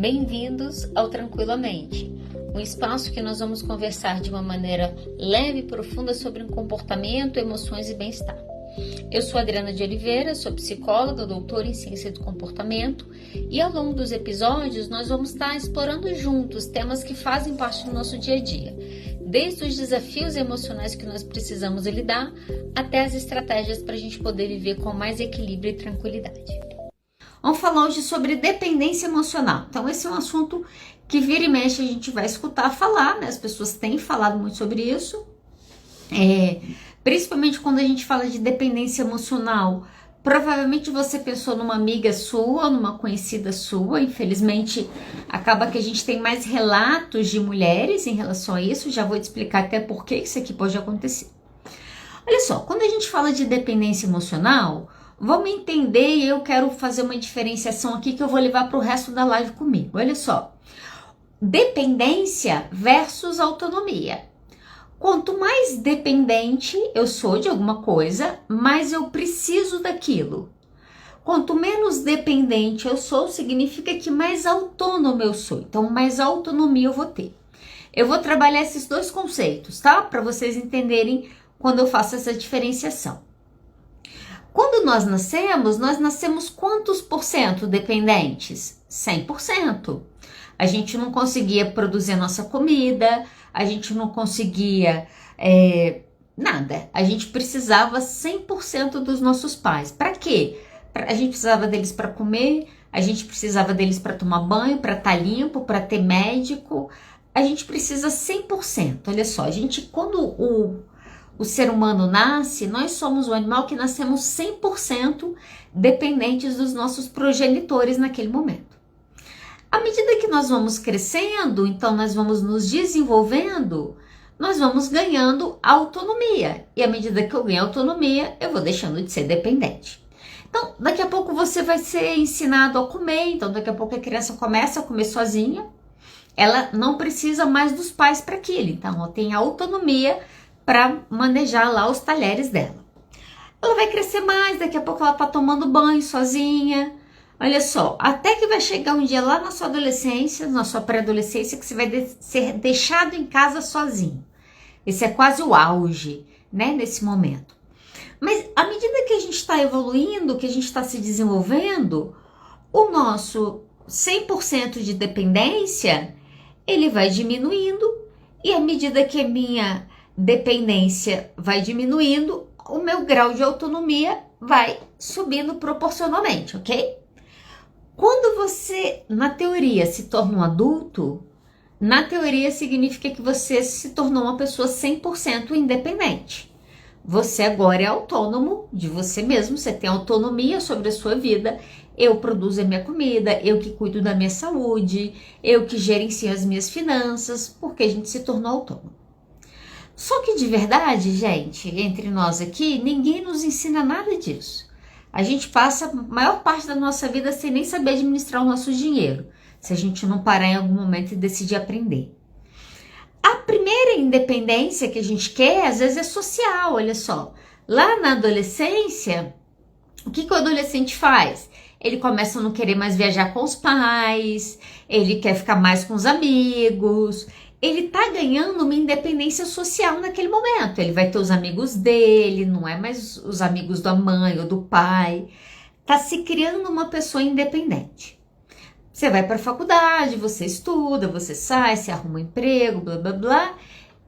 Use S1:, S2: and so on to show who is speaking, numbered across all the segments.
S1: Bem-vindos ao Tranquilamente, um espaço que nós vamos conversar de uma maneira leve e profunda sobre comportamento, emoções e bem-estar. Eu sou Adriana de Oliveira, sou psicóloga, doutora em ciência do comportamento e ao longo dos episódios nós vamos estar explorando juntos temas que fazem parte do nosso dia a dia, desde os desafios emocionais que nós precisamos lidar até as estratégias para a gente poder viver com mais equilíbrio e tranquilidade. Vamos falar hoje sobre dependência emocional. Então esse é um assunto que vira e mexe a gente vai escutar falar, né? As pessoas têm falado muito sobre isso. Principalmente quando a gente fala de dependência emocional, provavelmente você pensou numa amiga sua, numa conhecida sua. Infelizmente, acaba que a gente tem mais relatos de mulheres em relação a isso. Já vou te explicar até por que isso aqui pode acontecer. Olha só, quando a gente fala de dependência emocional, vamos entender e eu quero fazer uma diferenciação aqui que eu vou levar para o resto da live comigo. Olha só, dependência versus autonomia. Quanto mais dependente eu sou de alguma coisa, mais eu preciso daquilo. Quanto menos dependente eu sou, significa que mais autônomo eu sou. Então, mais autonomia eu vou ter. Eu vou trabalhar esses dois conceitos, tá? Para vocês entenderem quando eu faço essa diferenciação. Quando nós nascemos quantos por cento dependentes? 100%. A gente não conseguia produzir a nossa comida, a gente não conseguia nada. A gente precisava 100% dos nossos pais. Para quê? A gente precisava deles para comer, a gente precisava deles para tomar banho, para estar limpo, para ter médico. A gente precisa 100%. Olha só, quando o ser humano nasce, nós somos o animal que nascemos 100% dependentes dos nossos progenitores naquele momento. À medida que nós vamos crescendo, então nós vamos nos desenvolvendo, nós vamos ganhando autonomia. E à medida que eu ganho autonomia, eu vou deixando de ser dependente. Então, daqui a pouco você vai ser ensinado a comer, então daqui a pouco a criança começa a comer sozinha, ela não precisa mais dos pais para aquilo, então ela tem autonomia para manejar lá os talheres dela. Ela vai crescer mais, daqui a pouco ela tá tomando banho sozinha. Olha só, até que vai chegar um dia lá na sua adolescência, na sua pré-adolescência, que você vai ser deixado em casa sozinho. Esse é quase o auge, né, nesse momento. Mas à medida que a gente está evoluindo, que a gente está se desenvolvendo, o nosso 100% de dependência, ele vai diminuindo, e à medida que a minha dependência vai diminuindo, o meu grau de autonomia vai subindo proporcionalmente, ok? Quando você, na teoria, se torna um adulto, na teoria significa que você se tornou uma pessoa 100% independente. Você agora é autônomo de você mesmo, você tem autonomia sobre a sua vida. Eu produzo a minha comida, eu que cuido da minha saúde, eu que gerencio as minhas finanças, porque a gente se tornou autônomo. Só que de verdade, gente, entre nós aqui, ninguém nos ensina nada disso. A gente passa a maior parte da nossa vida sem nem saber administrar o nosso dinheiro, se a gente não parar em algum momento e decidir aprender. A primeira independência que a gente quer, às vezes, é social, olha só. Lá na adolescência, o que o adolescente faz? Ele começa a não querer mais viajar com os pais, ele quer ficar mais com os amigos. Ele tá ganhando uma independência social naquele momento. Ele vai ter os amigos dele, não é mais os amigos da mãe ou do pai. Tá se criando uma pessoa independente. Você vai para a faculdade, você estuda, você sai, você arruma um emprego, blá blá blá,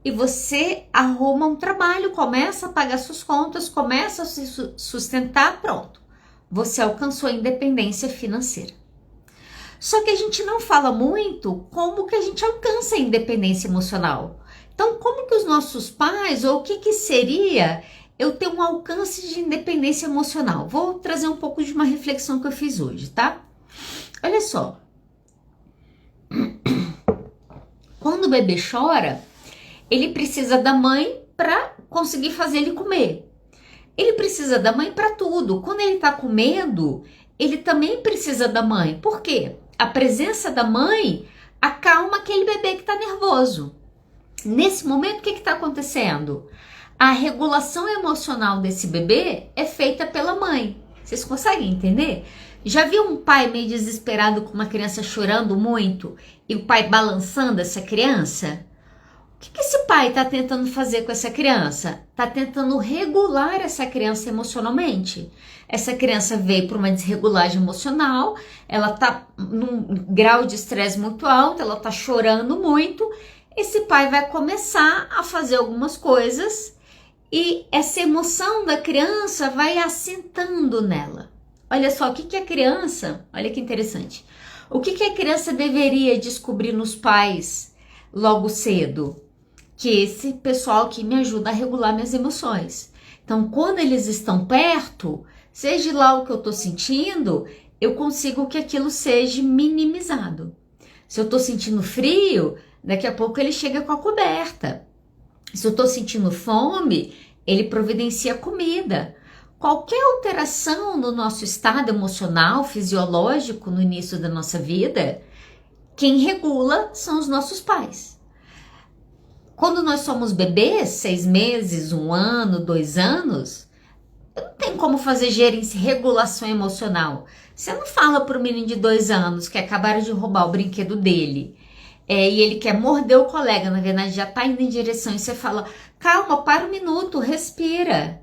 S1: e você arruma um trabalho, começa a pagar suas contas, começa a se sustentar, pronto. Você alcançou a independência financeira. Só que a gente não fala muito como que a gente alcança a independência emocional. Então, como que os nossos pais, ou o que seria eu ter um alcance de independência emocional? Vou trazer um pouco de uma reflexão que eu fiz hoje, tá? Olha só. Quando o bebê chora, ele precisa da mãe para conseguir fazer ele comer. Ele precisa da mãe para tudo. Quando ele tá com medo, ele também precisa da mãe. Por quê? A presença da mãe acalma aquele bebê que está nervoso. Nesse momento, o que está acontecendo? A regulação emocional desse bebê é feita pela mãe. Vocês conseguem entender? Já viu um pai meio desesperado com uma criança chorando muito e o pai balançando essa criança? O que esse pai está tentando fazer com essa criança? Está tentando regular essa criança emocionalmente. Essa criança veio por uma desregulagem emocional, ela está num grau de estresse muito alto, ela está chorando muito. Esse pai vai começar a fazer algumas coisas e essa emoção da criança vai assentando nela. Olha só, o que a criança, olha que interessante, o que a criança deveria descobrir nos pais logo cedo? Que esse pessoal aqui me ajuda a regular minhas emoções. Então, quando eles estão perto, seja lá o que eu estou sentindo, eu consigo que aquilo seja minimizado. Se eu estou sentindo frio, daqui a pouco ele chega com a coberta. Se eu estou sentindo fome, ele providencia comida. Qualquer alteração no nosso estado emocional, fisiológico no início da nossa vida, quem regula são os nossos pais. Quando nós somos bebês, 6 meses, 1 ano, 2 anos, não tem como fazer regulação emocional. Você não fala para o menino de 2 anos que acabaram de roubar o brinquedo dele e ele quer morder o colega, na verdade já está indo em direção e você fala, calma, para 1 minuto, respira.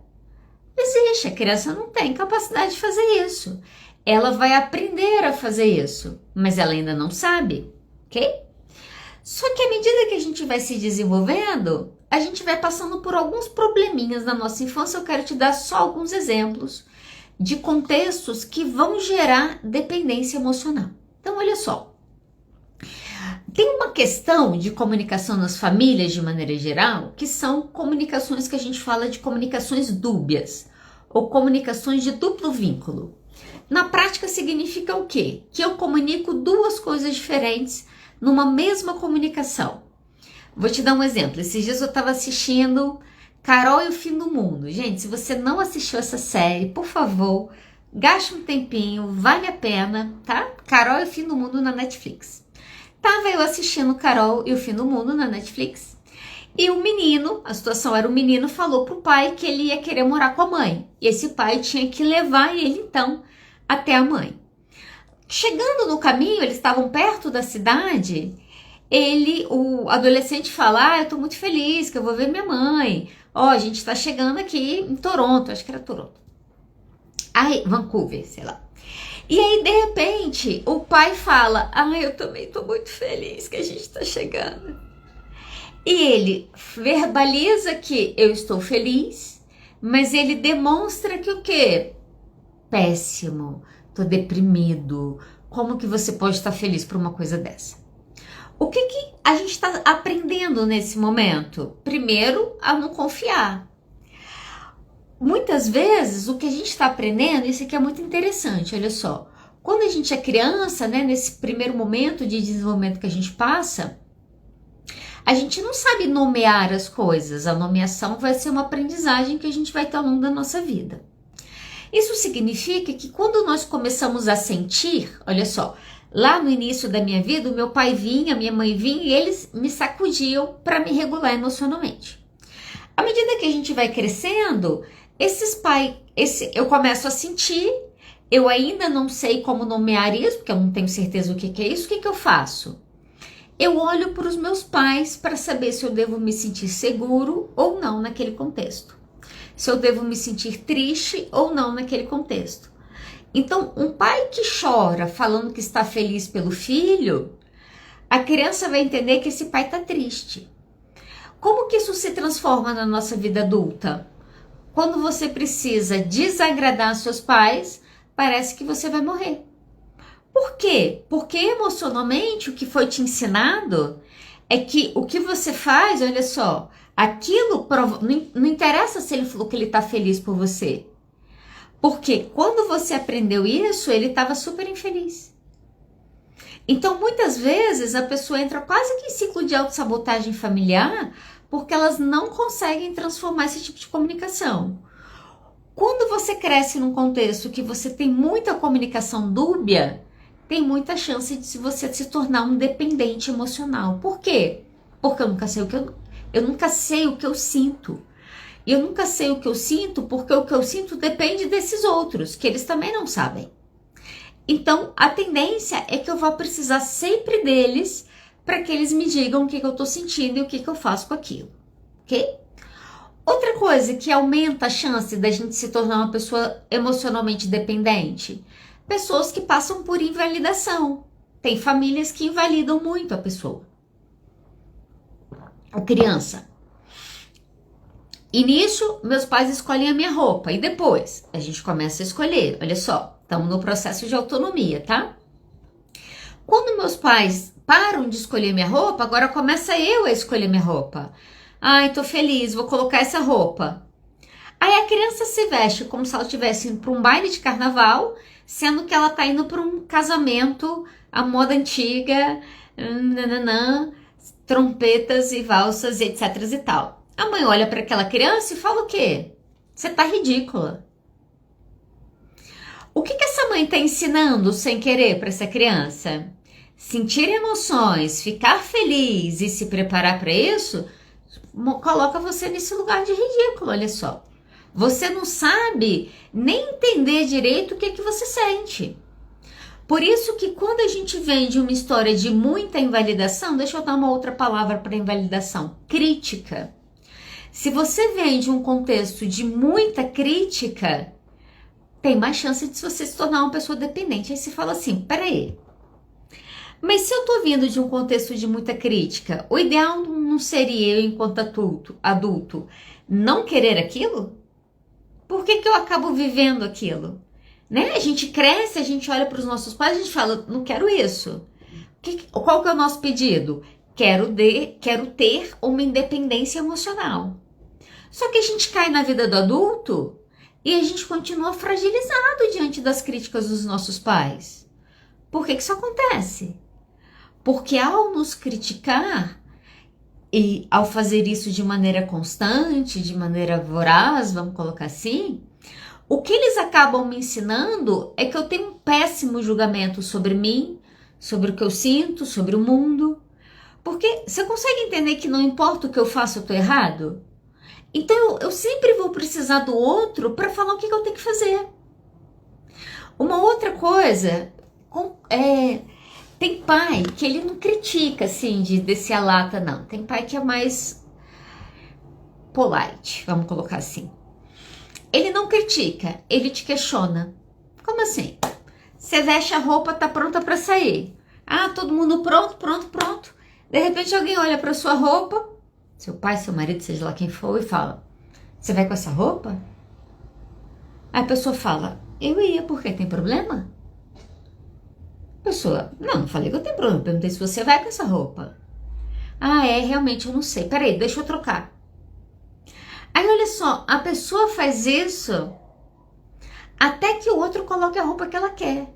S1: Existe, a criança não tem capacidade de fazer isso. Ela vai aprender a fazer isso, mas ela ainda não sabe, ok? Só que à medida que a gente vai se desenvolvendo, a gente vai passando por alguns probleminhas na nossa infância. Eu quero te dar só alguns exemplos de contextos que vão gerar dependência emocional. Então, olha só. Tem uma questão de comunicação nas famílias, de maneira geral, que são comunicações que a gente fala de comunicações dúbias, ou comunicações de duplo vínculo. Na prática, significa o quê? Que eu comunico 2 coisas diferentes numa mesma comunicação. Vou te dar um exemplo. Esses dias eu estava assistindo Carol e o Fim do Mundo. Gente, se você não assistiu essa série, por favor, gaste um tempinho, vale a pena, tá? Carol e o Fim do Mundo na Netflix. Tava eu assistindo Carol e o Fim do Mundo na Netflix e o menino, a situação era o menino falou pro pai que ele ia querer morar com a mãe. E esse pai tinha que levar ele então até a mãe. Chegando no caminho, eles estavam perto da cidade, o adolescente fala, eu tô muito feliz que eu vou ver minha mãe. A gente tá chegando aqui em Toronto, acho que era Toronto. Aí, Vancouver, sei lá. E aí, de repente, o pai fala, eu também tô muito feliz que a gente tá chegando. E ele verbaliza que eu estou feliz, mas ele demonstra que o quê? Péssimo. Tô deprimido. Como que você pode estar feliz por uma coisa dessa? O que a gente está aprendendo nesse momento? Primeiro, a não confiar. Muitas vezes, o que a gente está aprendendo, isso aqui é muito interessante, olha só. Quando a gente é criança, né, nesse primeiro momento de desenvolvimento que a gente passa, a gente não sabe nomear as coisas. A nomeação vai ser uma aprendizagem que a gente vai ter ao longo da nossa vida. Isso significa que quando nós começamos a sentir, olha só, lá no início da minha vida, o meu pai vinha, minha mãe vinha e eles me sacudiam para me regular emocionalmente. À medida que a gente vai crescendo, eu começo a sentir, eu ainda não sei como nomear isso, porque eu não tenho certeza o que é isso, o que eu faço? Eu olho para os meus pais para saber se eu devo me sentir seguro ou não naquele contexto. Se eu devo me sentir triste ou não naquele contexto. Então, um pai que chora falando que está feliz pelo filho, a criança vai entender que esse pai está triste. Como que isso se transforma na nossa vida adulta? Quando você precisa desagradar seus pais, parece que você vai morrer. Por quê? Porque emocionalmente o que foi te ensinado é que o que você faz, olha só, aquilo não interessa se ele falou que ele está feliz por você. Porque quando você aprendeu isso, ele estava super infeliz. Então, muitas vezes, a pessoa entra quase que em ciclo de autossabotagem familiar porque elas não conseguem transformar esse tipo de comunicação. Quando você cresce num contexto que você tem muita comunicação dúbia, tem muita chance de você se tornar um dependente emocional. Por quê? Porque eu nunca sei o que eu sinto. E eu nunca sei o que eu sinto porque o que eu sinto depende desses outros, que eles também não sabem. Então, a tendência é que eu vá precisar sempre deles para que eles me digam o que eu estou sentindo e o que eu faço com aquilo, ok? Outra coisa que aumenta a chance da gente se tornar uma pessoa emocionalmente dependente, pessoas que passam por invalidação. Tem famílias que invalidam muito a pessoa, a criança. E nisso, meus pais escolhem a minha roupa. E depois, a gente começa a escolher. Olha só, estamos no processo de autonomia, tá? Quando meus pais param de escolher minha roupa, agora começa eu a escolher minha roupa. Ai, tô feliz, vou colocar essa roupa. Aí a criança se veste como se ela estivesse indo para um baile de carnaval, sendo que ela tá indo para um casamento à moda antiga, nananã, trompetas e valsas, etc e tal. A mãe olha para aquela criança e fala o quê? Você tá ridícula. O que essa mãe tá ensinando sem querer para essa criança? Sentir emoções, ficar feliz e se preparar para isso, coloca você nesse lugar de ridículo, olha só. Você não sabe nem entender direito o que você sente. Por isso que quando a gente vem de uma história de muita invalidação, deixa eu dar uma outra palavra para invalidação, crítica. Se você vem de um contexto de muita crítica, tem mais chance de você se tornar uma pessoa dependente. Aí você fala assim, peraí, mas se eu tô vindo de um contexto de muita crítica, o ideal não seria eu, enquanto adulto, não querer aquilo? Por que eu acabo vivendo aquilo? Né? A gente cresce, a gente olha para os nossos pais, a gente fala, não quero isso. Qual que é o nosso pedido? Quero ter uma independência emocional. Só que a gente cai na vida do adulto e a gente continua fragilizado diante das críticas dos nossos pais. Por que isso acontece? Porque ao nos criticar e ao fazer isso de maneira constante, de maneira voraz, vamos colocar assim, o que eles acabam me ensinando é que eu tenho um péssimo julgamento sobre mim, sobre o que eu sinto, sobre o mundo. Porque você consegue entender que não importa o que eu faço, eu tô errado? Então eu sempre vou precisar do outro para falar o que eu tenho que fazer. Uma outra coisa tem pai que ele não critica assim de descer a lata, não. Tem pai que é mais polite, vamos colocar assim. Ele não critica, ele te questiona. Como assim? Você veste a roupa, tá pronta para sair. Ah, todo mundo pronto. De repente alguém olha para sua roupa, seu pai, seu marido, seja lá quem for, e fala, você vai com essa roupa? Aí a pessoa fala, eu ia, porque tem problema? A pessoa, não falei que eu tenho problema, perguntei se você vai com essa roupa. Ah, realmente eu não sei, peraí, deixa eu trocar. Aí olha só, a pessoa faz isso até que o outro coloque a roupa que ela quer.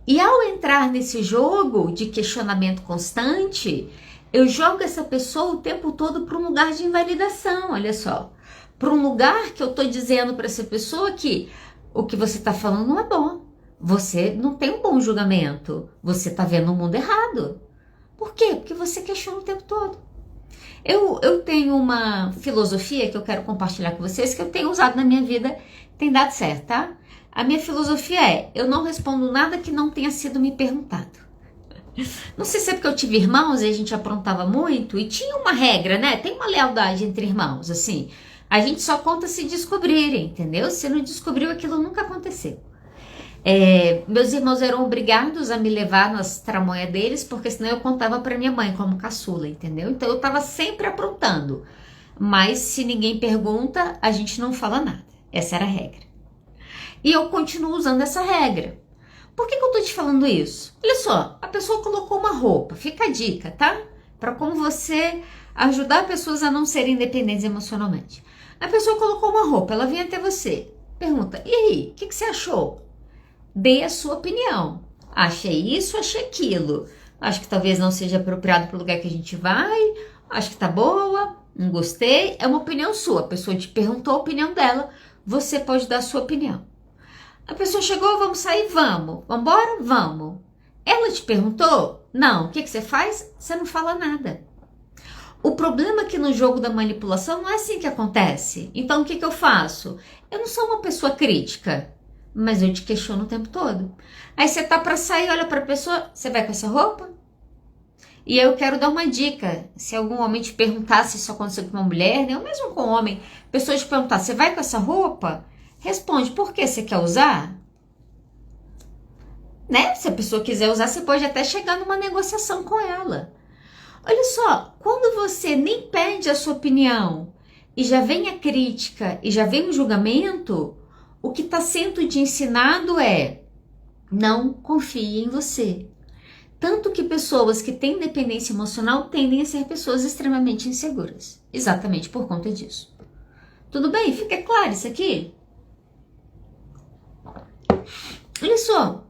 S1: E ao entrar nesse jogo de questionamento constante, eu jogo essa pessoa o tempo todo para um lugar de invalidação, olha só. Para um lugar que eu estou dizendo para essa pessoa que o que você está falando não é bom. Você não tem um bom julgamento. Você está vendo o mundo errado. Por quê? Porque você questiona o tempo todo. Eu tenho uma filosofia que eu quero compartilhar com vocês, que eu tenho usado na minha vida, tem dado certo, tá? A minha filosofia é, eu não respondo nada que não tenha sido me perguntado. Não sei se é porque eu tive irmãos e a gente aprontava muito, e tinha uma regra, né? Tem uma lealdade entre irmãos, assim. A gente só conta se descobrirem, entendeu? Se não descobriu, aquilo nunca aconteceu. Meus irmãos eram obrigados a me levar nas tramonhas deles, porque senão eu contava para minha mãe como caçula, entendeu? Então eu tava sempre aprontando. Mas se ninguém pergunta, a gente não fala nada. Essa era a regra. E eu continuo usando essa regra. Por que eu tô te falando isso? Olha só, a pessoa colocou uma roupa, fica a dica, tá? Para como você ajudar pessoas a não serem independentes emocionalmente. A pessoa colocou uma roupa, ela vem até você, pergunta, e aí, o que você achou? Dê a sua opinião. Achei isso, achei aquilo. Acho que talvez não seja apropriado para o lugar que a gente vai. Acho que tá boa, não gostei. É uma opinião sua. A pessoa te perguntou a opinião dela. Você pode dar a sua opinião. A pessoa chegou, vamos sair? Vamos. Vamos embora? Vamos. Ela te perguntou? Não. O que você faz? Você não fala nada. O problema é que no jogo da manipulação não é assim que acontece. Então o que eu faço? Eu não sou uma pessoa crítica. mas eu te questiono o tempo todo. Aí você tá pra sair, olha pra pessoa, você vai com essa roupa? E eu quero dar uma dica, se algum homem te perguntar se isso aconteceu com uma mulher, né, ou mesmo com um homem, pessoa te perguntar, você vai com essa roupa? Responde, por que você quer usar? Né? Se a pessoa quiser usar, você pode até chegar numa negociação com ela. Olha só, quando você nem pede a sua opinião e já vem a crítica e já vem o julgamento, o que está sendo te ensinado é não confie em você. Tanto que pessoas que têm dependência emocional tendem a ser pessoas extremamente inseguras. Exatamente por conta disso. Tudo bem? Fica claro isso aqui? Olha só.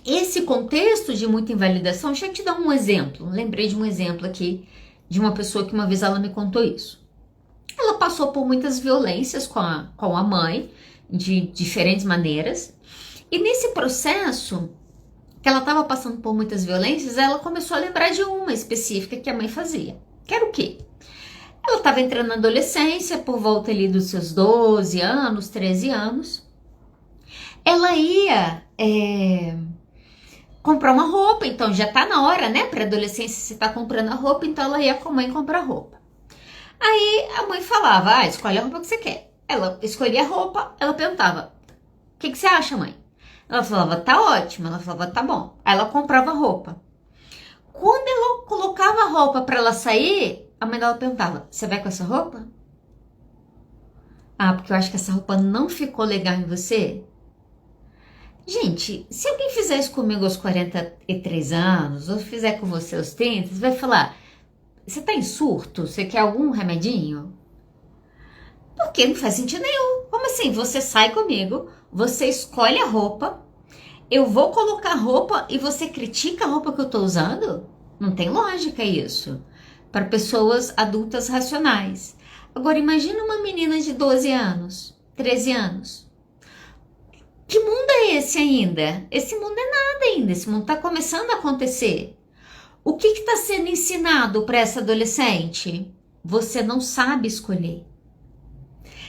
S1: Esse contexto de muita invalidação, deixa eu te dar um exemplo. Lembrei de um exemplo aqui de uma pessoa que uma vez ela me contou isso. Ela passou por muitas violências com a mãe, de diferentes maneiras. E nesse processo, que ela estava passando por muitas violências, ela começou a lembrar de uma específica que a mãe fazia. Que era o quê? Ela estava entrando na adolescência, por volta ali dos seus 12 anos, 13 anos. Ela ia comprar uma roupa, então já tá na hora, né? Para adolescência você tá comprando a roupa, então ela ia com a mãe comprar roupa. Aí a mãe falava, escolhe a roupa que você quer. Ela escolhia a roupa, ela perguntava, o que você acha, mãe? Ela falava, tá ótimo. Ela falava, tá bom. Aí ela comprava a roupa. Quando ela colocava a roupa para ela sair, a mãe dela perguntava, você vai com essa roupa? Ah, porque eu acho que essa roupa não ficou legal em você. Gente, se alguém fizer isso comigo aos 43 anos, ou fizer com você aos 30, você vai falar, você tá em surto? Você quer algum remedinho? Porque não faz sentido nenhum. Como assim? Você sai comigo, você escolhe a roupa, eu vou colocar a roupa e você critica a roupa que eu tô usando? Não tem lógica isso. Para pessoas adultas racionais. Agora imagina uma menina de 12 anos, 13 anos. Que mundo é esse ainda? Esse mundo é nada ainda, esse mundo está começando a acontecer. O que está sendo ensinado para essa adolescente? Você não sabe escolher.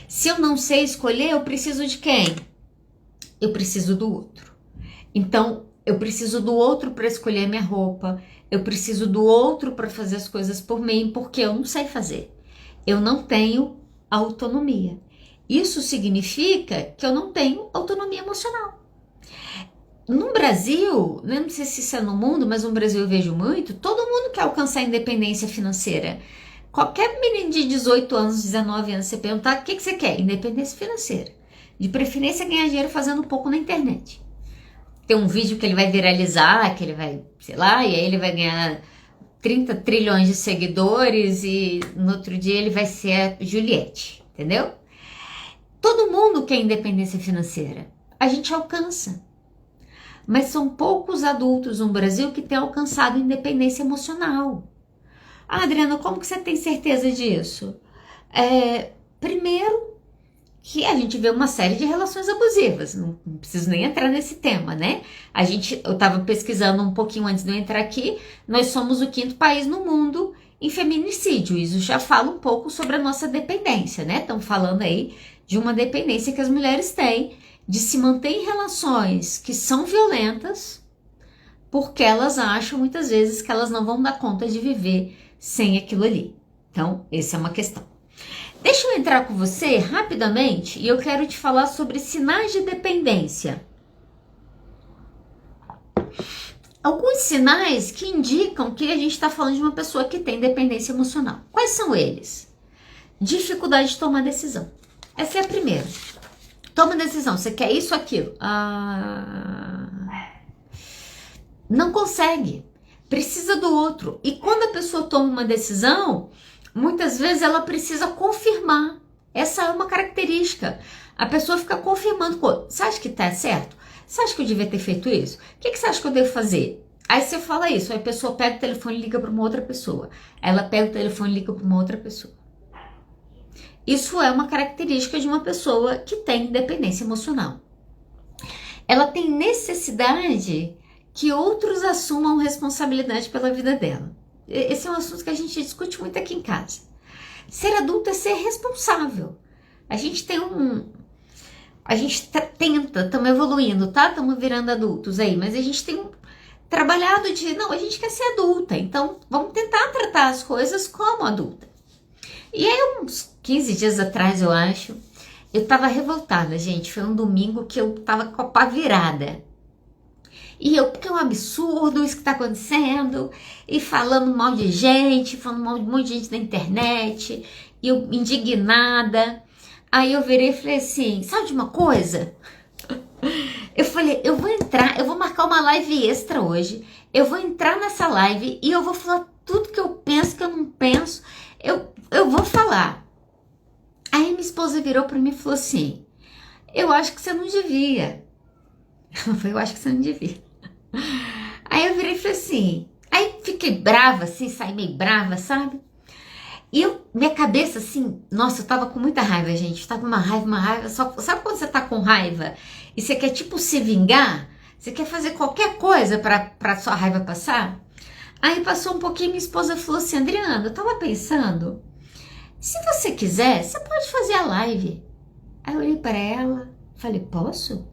S1: Se eu não sei escolher, eu preciso de quem? Eu preciso do outro. Então, eu preciso do outro para escolher minha roupa, eu preciso do outro para fazer as coisas por mim, porque eu não sei fazer. Eu não tenho autonomia. Isso significa que eu não tenho autonomia emocional. No Brasil, não sei se isso é no mundo, mas no Brasil eu vejo muito, todo mundo quer alcançar a independência financeira. Qualquer menino de 18 anos, 19 anos, você perguntar, o que você quer? Independência financeira. De preferência ganhar dinheiro fazendo um pouco na internet. Tem um vídeo que ele vai viralizar, que ele vai, sei lá, e aí ele vai ganhar 30 trilhões de seguidores e no outro dia ele vai ser a Juliette, entendeu? Todo mundo quer independência financeira. A gente alcança. Mas são poucos adultos no Brasil que têm alcançado independência emocional. Ah, Adriana, como que você tem certeza disso? Primeiro, que a gente vê uma série de relações abusivas. Não preciso nem entrar nesse tema, né? Eu estava pesquisando um pouquinho antes de eu entrar aqui. Nós somos o 5º país no mundo em feminicídio. Isso já fala um pouco sobre a nossa dependência, né? Estão falando aí de uma dependência que as mulheres têm de se manter em relações que são violentas, porque elas acham muitas vezes que elas não vão dar conta de viver sem aquilo ali. Então, essa é uma questão. Deixa eu entrar com você rapidamente e eu quero te falar sobre sinais de dependência. Alguns sinais que indicam que a gente está falando de uma pessoa que tem dependência emocional. Quais são eles? Dificuldade de tomar decisão. Essa é a primeira. Toma decisão, você quer isso ou aquilo? Não consegue. Precisa do outro. E quando a pessoa toma uma decisão, muitas vezes ela precisa confirmar. Essa é uma característica. A pessoa fica confirmando. Você acha que tá certo? Você acha que eu devia ter feito isso? O que você acha que eu devo fazer? Aí você fala isso. Aí a pessoa pega o telefone e liga para uma outra pessoa. Ela pega o telefone e liga para uma outra pessoa. Isso é uma característica de uma pessoa que tem dependência emocional. Ela tem necessidade que outros assumam responsabilidade pela vida dela. Esse é um assunto que a gente discute muito aqui em casa. Ser adulto é ser responsável. A gente tem A gente tenta, estamos evoluindo, tá? Estamos virando adultos aí, mas a gente tem trabalhado não, a gente quer ser adulta, então vamos tentar tratar as coisas como adulta. E aí, uns 15 dias atrás, eu acho, eu tava revoltada, gente. Foi um domingo que eu tava com a pá virada. E porque é um absurdo isso que tá acontecendo, e falando mal de gente, falando mal de um monte de gente na internet, e eu indignada. Aí eu virei e falei assim, sabe de uma coisa? Eu falei, eu vou marcar uma live extra hoje, eu vou entrar nessa live e eu vou falar tudo que eu penso, que eu não penso, eu vou falar. Aí minha esposa virou pra mim e falou assim, eu acho que você não devia. Eu acho que você não devia. Aí eu virei e falei assim, aí fiquei brava assim, saí meio brava, sabe? E minha cabeça assim, nossa, eu tava com muita raiva, gente, eu tava com uma raiva, sabe quando você tá com raiva e você quer tipo se vingar? Você quer fazer qualquer coisa pra sua raiva passar? Aí passou um pouquinho, minha esposa falou assim, Adriana, eu tava pensando, se você quiser, você pode fazer a live. Aí eu olhei pra ela, falei, posso?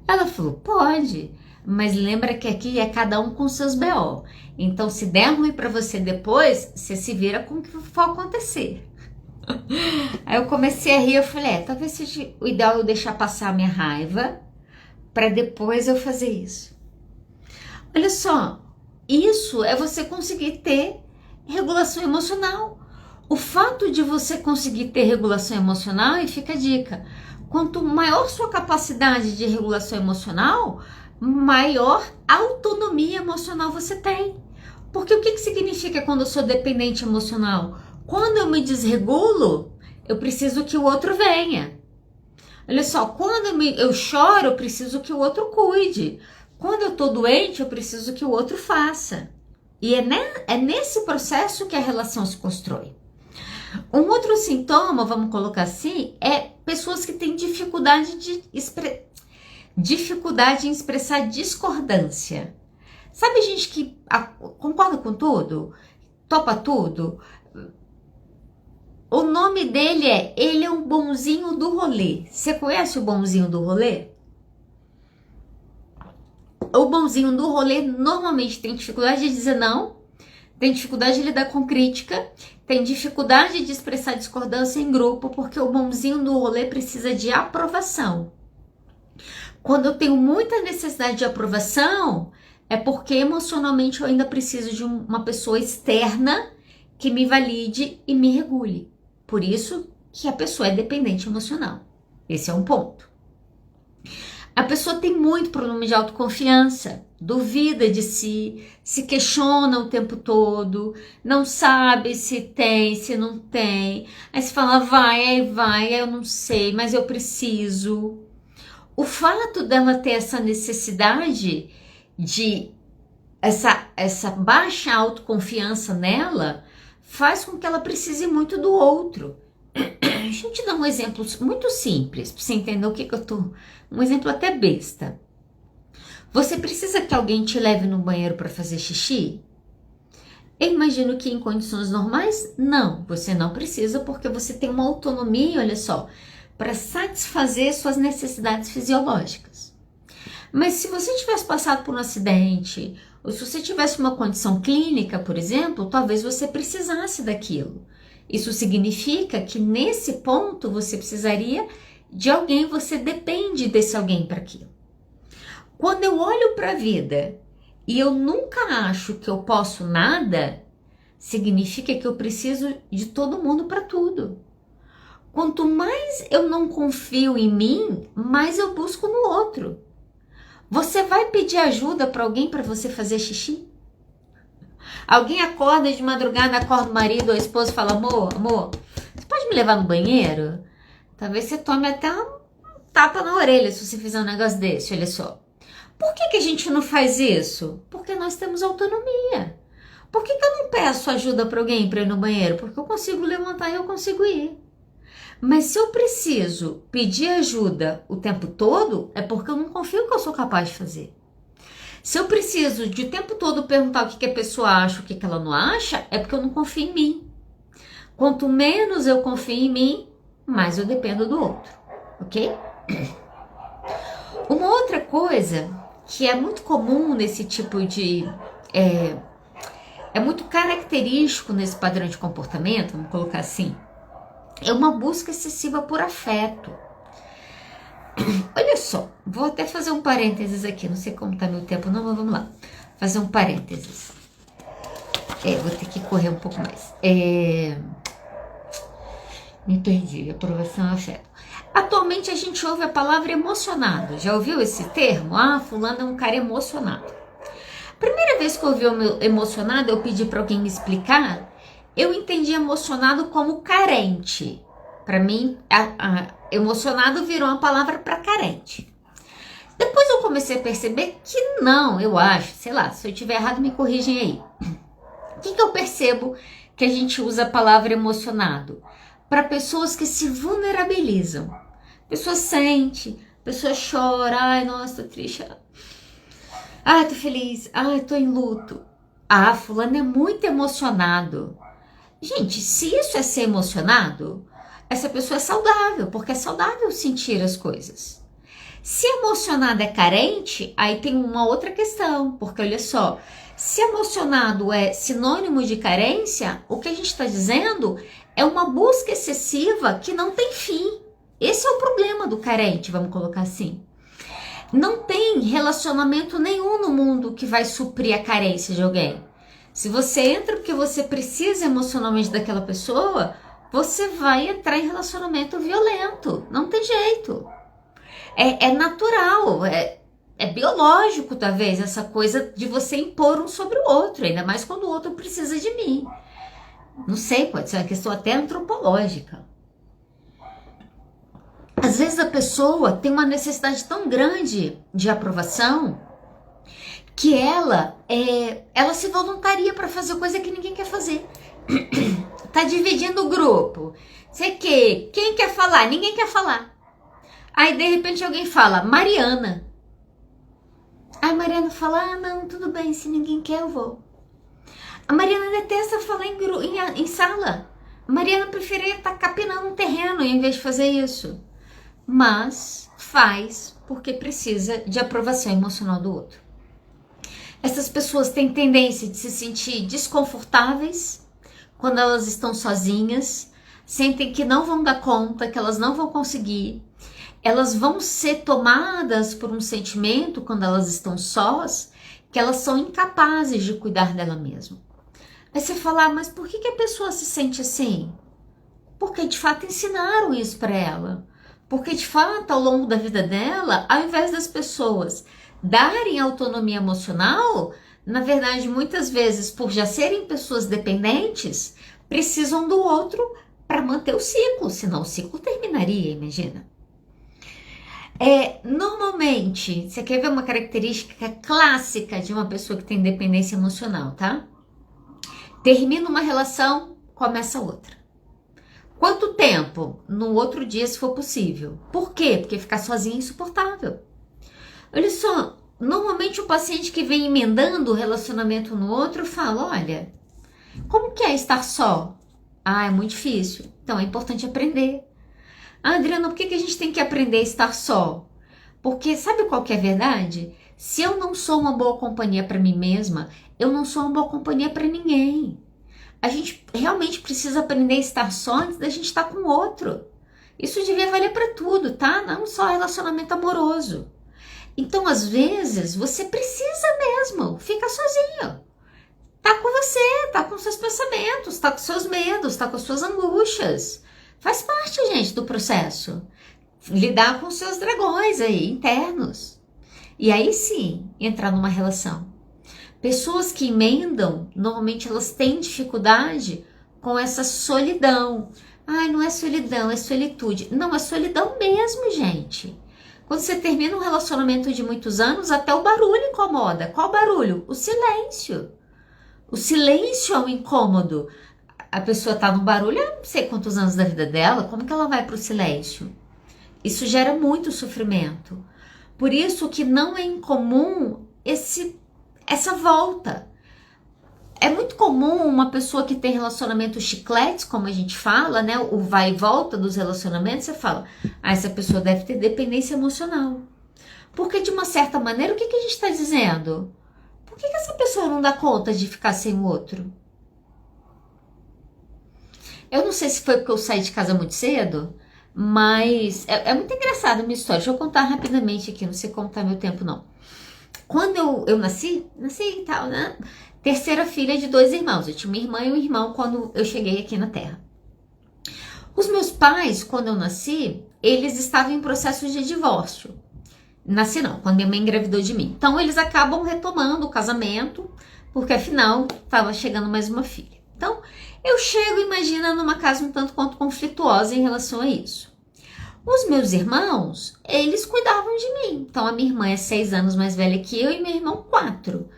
S1: Ela falou, pode, mas lembra que aqui é cada um com seus BO. Então, se der ruim pra você depois, você se vira com o que for acontecer. Aí eu comecei a rir, eu falei, talvez seja o ideal eu deixar passar a minha raiva pra depois eu fazer isso. Olha só, isso é você conseguir ter regulação emocional. O fato de você conseguir ter regulação emocional, e fica a dica, quanto maior sua capacidade de regulação emocional, maior autonomia emocional você tem. Porque o que significa quando eu sou dependente emocional? Quando eu me desregulo, eu preciso que o outro venha. Olha só, quando eu choro, eu preciso que o outro cuide. Quando eu tô doente, eu preciso que o outro faça. E é nesse processo que a relação se constrói. Um outro sintoma, vamos colocar assim, é pessoas que têm dificuldade em expressar discordância. Sabe gente que concorda com tudo? Topa tudo? O nome dele ele é um bonzinho do rolê. Você conhece o bonzinho do rolê? O bonzinho do rolê normalmente tem dificuldade de dizer não, tem dificuldade de lidar com crítica, tem dificuldade de expressar discordância em grupo, porque o bonzinho do rolê precisa de aprovação. Quando eu tenho muita necessidade de aprovação, é porque emocionalmente eu ainda preciso de uma pessoa externa que me valide e me regule. Por isso que a pessoa é dependente emocional. Esse é um ponto. A pessoa tem muito problema de autoconfiança, duvida de si, se questiona o tempo todo, não sabe se tem, se não tem. Aí se fala, vai, eu não sei, mas eu preciso. O fato dela ter essa necessidade de essa baixa autoconfiança nela faz com que ela precise muito do outro. Deixa eu te dar um exemplo muito simples para você entender o que eu tô. Um exemplo até besta. Você precisa que alguém te leve no banheiro para fazer xixi? Eu imagino que em condições normais, não. Você não precisa porque você tem uma autonomia, olha só, para satisfazer suas necessidades fisiológicas. Mas se você tivesse passado por um acidente, ou se você tivesse uma condição clínica, por exemplo, talvez você precisasse daquilo. Isso significa que nesse ponto você precisaria de alguém, você depende desse alguém para aquilo. Quando eu olho para a vida e eu nunca acho que eu posso nada, significa que eu preciso de todo mundo para tudo. Quanto mais eu não confio em mim, mais eu busco no outro. Você vai pedir ajuda para alguém para você fazer xixi? Alguém acorda de madrugada, acorda o marido ou a esposa e fala, amor, você pode me levar no banheiro? Talvez você tome até um tapa na orelha se você fizer um negócio desse, olha só. Por que a gente não faz isso? Porque nós temos autonomia. Por que eu não peço ajuda para alguém para ir no banheiro? Porque eu consigo levantar e eu consigo ir. Mas se eu preciso pedir ajuda o tempo todo, é porque eu não confio que eu sou capaz de fazer. Se eu preciso de o tempo todo perguntar o que a pessoa acha, o que ela não acha, é porque eu não confio em mim. Quanto menos eu confio em mim, mais eu dependo do outro, ok? Uma outra coisa que é muito comum nesse tipo de... é muito característico nesse padrão de comportamento, vamos colocar assim, é uma busca excessiva por afeto. Olha só, vou até fazer um parênteses aqui, não sei como tá meu tempo não, mas vamos lá. Fazer um parênteses. Vou ter que correr um pouco mais. Me perdi, aprovação e afeto. Atualmente a gente ouve a palavra emocionado. Já ouviu esse termo? Ah, fulano é um cara emocionado. Primeira vez que eu ouvi o meu emocionado, eu pedi para alguém me explicar, eu entendi emocionado como carente. Para mim, emocionado virou uma palavra para carente. Depois eu comecei a perceber que não, eu acho, sei lá, se eu estiver errado me corrigem aí. O que eu percebo que a gente usa a palavra emocionado? Para pessoas que se vulnerabilizam. A pessoa sente, a pessoa chora, ai nossa, tô triste, ai tô feliz, ai tô em luto. Ah, fulano é muito emocionado. Gente, se isso é ser emocionado, essa pessoa é saudável, porque é saudável sentir as coisas. Se emocionado é carente, aí tem uma outra questão, porque olha só, se emocionado é sinônimo de carência, o que a gente está dizendo é uma busca excessiva que não tem fim. Esse é o problema do carente, vamos colocar assim. Não tem relacionamento nenhum no mundo que vai suprir a carência de alguém. Se você entra porque você precisa emocionalmente daquela pessoa, você vai entrar em relacionamento violento. Não tem jeito. É natural, é biológico talvez essa coisa de você impor um sobre o outro, ainda mais quando o outro precisa de mim. Não sei, pode ser uma questão até antropológica. Às vezes a pessoa tem uma necessidade tão grande de aprovação que ela se voluntaria para fazer coisa que ninguém quer fazer. Tá dividindo o grupo. Sei que quem quer falar? Ninguém quer falar. Aí de repente alguém fala, Mariana. Aí Mariana fala, ah não, tudo bem, se ninguém quer eu vou. A Mariana detesta falar em sala. A Mariana preferia estar capinando um terreno em vez de fazer isso. Mas faz porque precisa de aprovação emocional do outro. Essas pessoas têm tendência de se sentir desconfortáveis quando elas estão sozinhas, sentem que não vão dar conta, que elas não vão conseguir. Elas vão ser tomadas por um sentimento quando elas estão sós, que elas são incapazes de cuidar dela mesma. Aí você fala, mas por que a pessoa se sente assim? Porque de fato ensinaram isso para ela. Porque de fato ao longo da vida dela, ao invés das pessoas darem autonomia emocional, na verdade muitas vezes por já serem pessoas dependentes, precisam do outro para manter o ciclo, senão o ciclo terminaria, imagina. Normalmente, você quer ver uma característica clássica de uma pessoa que tem dependência emocional, tá? Termina uma relação, começa outra. Quanto tempo? No outro dia, se for possível. Por quê? Porque ficar sozinho é insuportável. Olha só, normalmente o paciente que vem emendando o relacionamento no outro fala, olha, como que é estar só? Ah, é muito difícil. Então é importante aprender. Ah, Adriana, por que a gente tem que aprender a estar só? Porque sabe qual que é a verdade? Se eu não sou uma boa companhia para mim mesma, eu não sou uma boa companhia para ninguém. A gente realmente precisa aprender a estar só antes da gente estar com o outro. Isso devia valer para tudo, tá? Não só relacionamento amoroso. Então, às vezes, você precisa mesmo ficar sozinho. Tá com você, tá com seus pensamentos, tá com seus medos, tá com suas angústias. Faz parte, gente, do processo. Lidar com seus dragões aí, internos. E aí sim, entrar numa relação. Pessoas que emendam, normalmente elas têm dificuldade com essa solidão. Ai, não é solidão, é solitude. Não, é solidão mesmo, gente. Quando você termina um relacionamento de muitos anos, até o barulho incomoda. Qual barulho? O silêncio. O silêncio é um incômodo. A pessoa tá no barulho há não sei quantos anos da vida dela, como que ela vai pro silêncio? Isso gera muito sofrimento. Por isso que não é incomum essa volta. É muito comum uma pessoa que tem relacionamentos chicletes, como a gente fala, né? O vai e volta dos relacionamentos, você fala, essa pessoa deve ter dependência emocional. Porque de uma certa maneira, o que a gente está dizendo? Por que essa pessoa não dá conta de ficar sem o outro? Eu não sei se foi porque eu saí de casa muito cedo, mas é muito engraçada a minha história. Deixa eu contar rapidamente aqui, não sei contar meu tempo não. Quando eu nasci e tal, né? Terceira filha de 2 irmãos. Eu tinha uma irmã e um irmão quando eu cheguei aqui na Terra. Os meus pais, quando eu nasci, eles estavam em processo de divórcio. Nasci não, quando minha mãe engravidou de mim. Então eles acabam retomando o casamento, porque afinal estava chegando mais uma filha. Então eu chego, imagina, numa casa um tanto quanto conflituosa em relação a isso. Os meus irmãos, eles cuidavam de mim. Então a minha irmã é 6 anos mais velha que eu e meu irmão 4.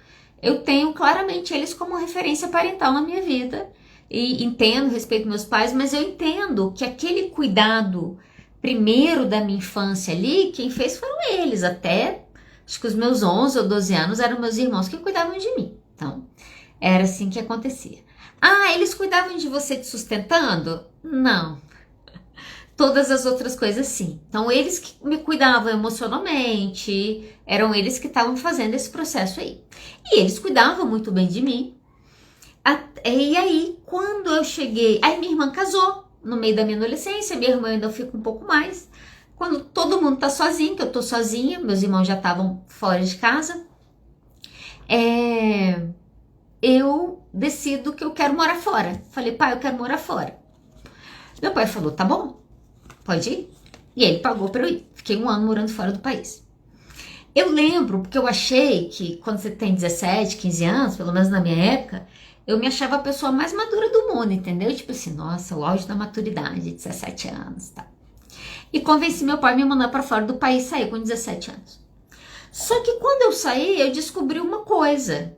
S1: Eu tenho claramente eles como referência parental na minha vida. E entendo, respeito meus pais, mas eu entendo que aquele cuidado primeiro da minha infância ali, quem fez foram eles. Até, acho que os meus 11 ou 12 anos eram meus irmãos que cuidavam de mim. Então, era assim que acontecia. Ah, eles cuidavam de você te sustentando? Não. Todas as outras coisas sim. Então, eles que me cuidavam emocionalmente, eram eles que estavam fazendo esse processo aí. E eles cuidavam muito bem de mim. E aí, quando eu cheguei... Aí minha irmã casou no meio da minha adolescência, minha irmã ainda fica um pouco mais. Quando todo mundo tá sozinho, que eu tô sozinha, meus irmãos já estavam fora de casa, eu decido que eu quero morar fora. Falei, pai, eu quero morar fora. Meu pai falou, tá bom, pode ir. E ele pagou pra eu ir. Fiquei 1 ano morando fora do país. Eu lembro, porque eu achei que quando você tem 17, 15 anos, pelo menos na minha época, eu me achava a pessoa mais madura do mundo, entendeu? Tipo assim, nossa, o auge da maturidade, 17 anos, tá? E convenci meu pai a me mandar pra fora do país, sair com 17 anos. Só que quando eu saí, eu descobri uma coisa.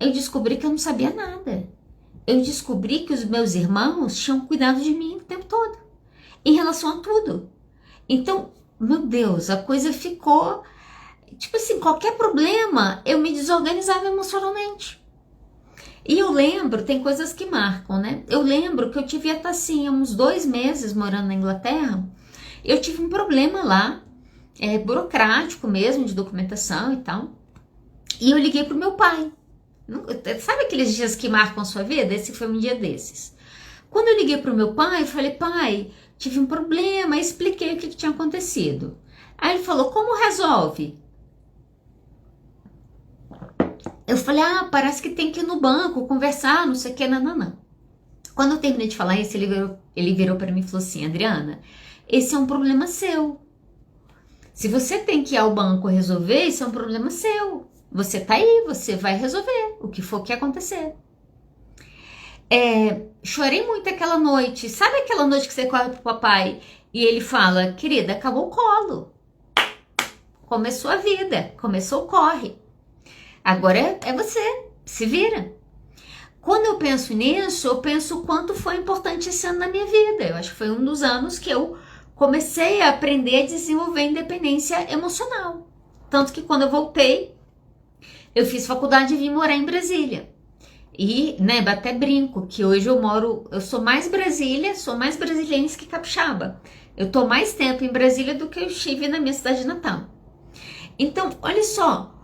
S1: Eu descobri que eu não sabia nada. Eu descobri que os meus irmãos tinham cuidado de mim o tempo todo, em relação a tudo. Então, meu Deus, a coisa ficou... Tipo assim, qualquer problema, eu me desorganizava emocionalmente. E eu lembro, tem coisas que marcam, né? Eu lembro que eu tive até assim, uns 2 meses morando na Inglaterra, eu tive um problema lá, burocrático mesmo, de documentação e tal. E eu liguei pro meu pai. Sabe aqueles dias que marcam a sua vida? Esse foi um dia desses. Quando eu liguei pro meu pai, eu falei, pai, tive um problema, expliquei o que tinha acontecido. Aí ele falou, como resolve? Eu falei, parece que tem que ir no banco, conversar, não sei o que, não. Quando eu terminei de falar isso, ele virou para mim e falou assim, Adriana, esse é um problema seu. Se você tem que ir ao banco resolver, isso é um problema seu. Você tá aí, você vai resolver o que for que acontecer. Chorei muito aquela noite. Sabe aquela noite que você corre pro papai e ele fala, querida, acabou o colo. Começou a vida, começou o corre. Agora é você, se vira. Quando eu penso nisso, eu penso o quanto foi importante esse ano na minha vida. Eu acho que foi um dos anos que eu comecei a aprender a desenvolver independência emocional. Tanto que quando eu voltei, eu fiz faculdade e vim morar em Brasília. E, né, até brinco que hoje eu sou mais Brasília, sou mais brasiliense que capixaba. Eu tô mais tempo em Brasília do que eu estive na minha cidade natal. Então, olha só,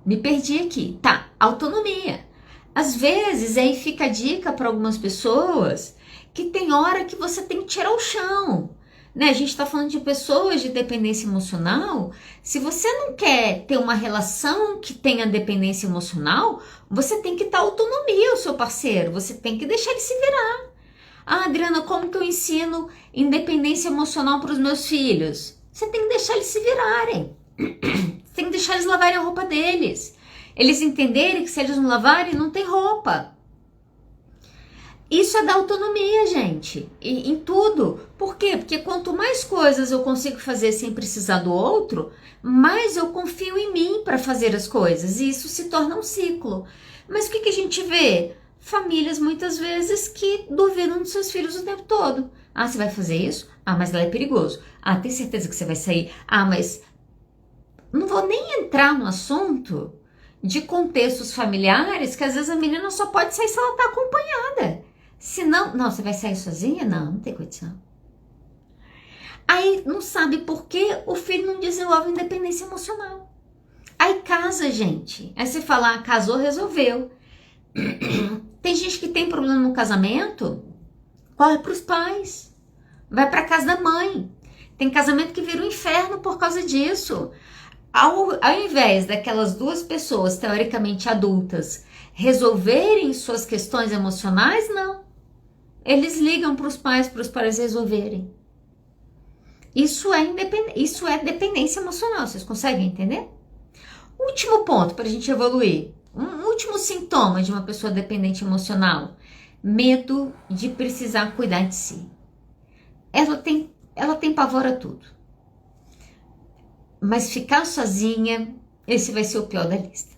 S1: me perdi aqui. Tá, autonomia. Às vezes, aí fica a dica para algumas pessoas que tem hora que você tem que tirar o chão. Né? A gente tá falando de pessoas de dependência emocional. Se você não quer ter uma relação que tenha dependência emocional, você tem que dar autonomia ao seu parceiro. Você tem que deixar ele se virar. Adriana, como que eu ensino independência emocional para os meus filhos? Você tem que deixar eles se virarem. Você tem que deixar eles lavarem a roupa deles. Eles entenderem que se eles não lavarem, não tem roupa. Isso é da autonomia, gente. Em tudo. Por quê? Porque quanto mais coisas eu consigo fazer sem precisar do outro, mais eu confio em mim para fazer as coisas. E isso se torna um ciclo. Mas o que a gente vê? Famílias, muitas vezes, que duvidam dos seus filhos o tempo todo. Você vai fazer isso? Mas ela é perigoso. Tem certeza que você vai sair? Mas... Não vou nem entrar no assunto de contextos familiares que às vezes a menina só pode sair se ela tá acompanhada. Se não, não, você vai sair sozinha? Não, não tem condição. Aí não sabe por que o filho não desenvolve independência emocional. Aí casa, gente. Aí você fala, casou, resolveu. Tem gente que tem problema no casamento, corre pros pais, vai pra casa da mãe. Tem casamento que vira um inferno por causa disso. Ao invés daquelas duas pessoas teoricamente adultas resolverem suas questões emocionais, não. Eles ligam para os pais resolverem. Isso é dependência emocional, vocês conseguem entender? Último ponto para a gente evoluir. Um último sintoma de uma pessoa dependente emocional: medo de precisar cuidar de si. Ela tem pavor a tudo. Mas ficar sozinha, esse vai ser o pior da lista.